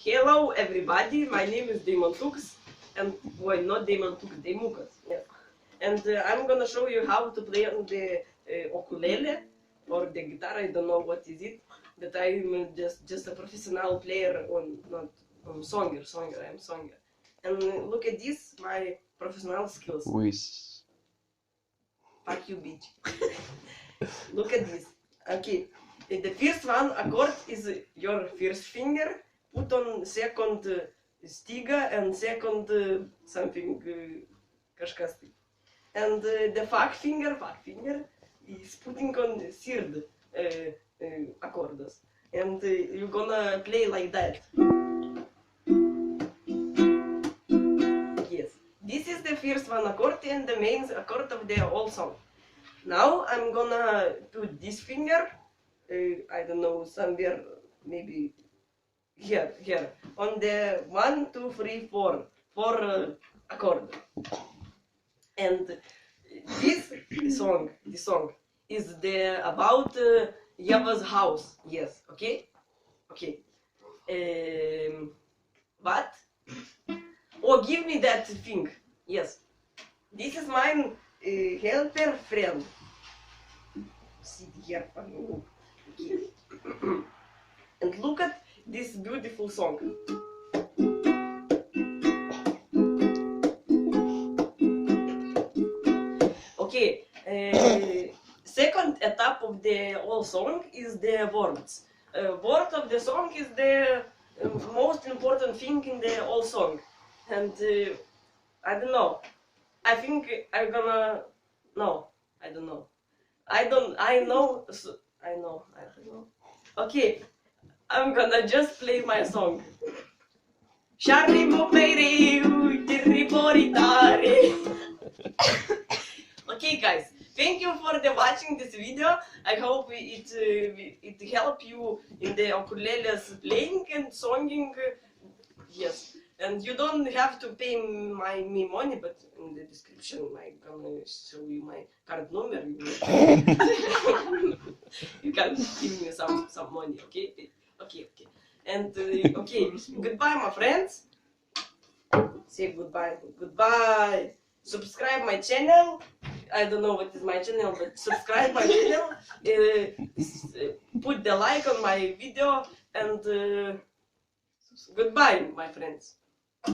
Hello everybody, my name is Deimantux, and well, not Deimantux, Deimukas. Yeah. And I'm gonna show you how to play on the ukulele or the guitar. I don't know what is it, but I'm just a professional player on not songer. I'm songer. And look at this, my professional skills. With Fuck you, bitch. Look at this. Okay, the first one accord is your first finger. Put on second stiga and second something kažkas. And the fuck finger is putting on third accords. And you're gonna play like that. Yes, this is the first one accord and the main accord of the whole song. Now I'm gonna put this finger, I don't know, somewhere, maybe here, on the 1, 2, 3, 4 accord. And this song is the about Yava's house. Yes, okay? Okay. What? Oh, give me that thing. Yes. This is my helper friend. Sit here. Okay. And look at this beautiful song. Okay, second etap of the whole song is the words. Word of the song is the most important thing in the whole song. And I don't know. I think I'm gonna... No, I don't know. I don't know. Okay, I'm gonna just play my song. Okay guys, thank you for watching this video. I hope it help you in the ukulele's playing and singing. Yes, and you don't have to pay me money, but in the description I'm gonna show you my card number. You can give me some money, okay? Okay. And okay, goodbye my friends. Say goodbye. Goodbye. Subscribe my channel. I don't know what is my channel, but subscribe my channel. Put the like on my video and goodbye, my friends.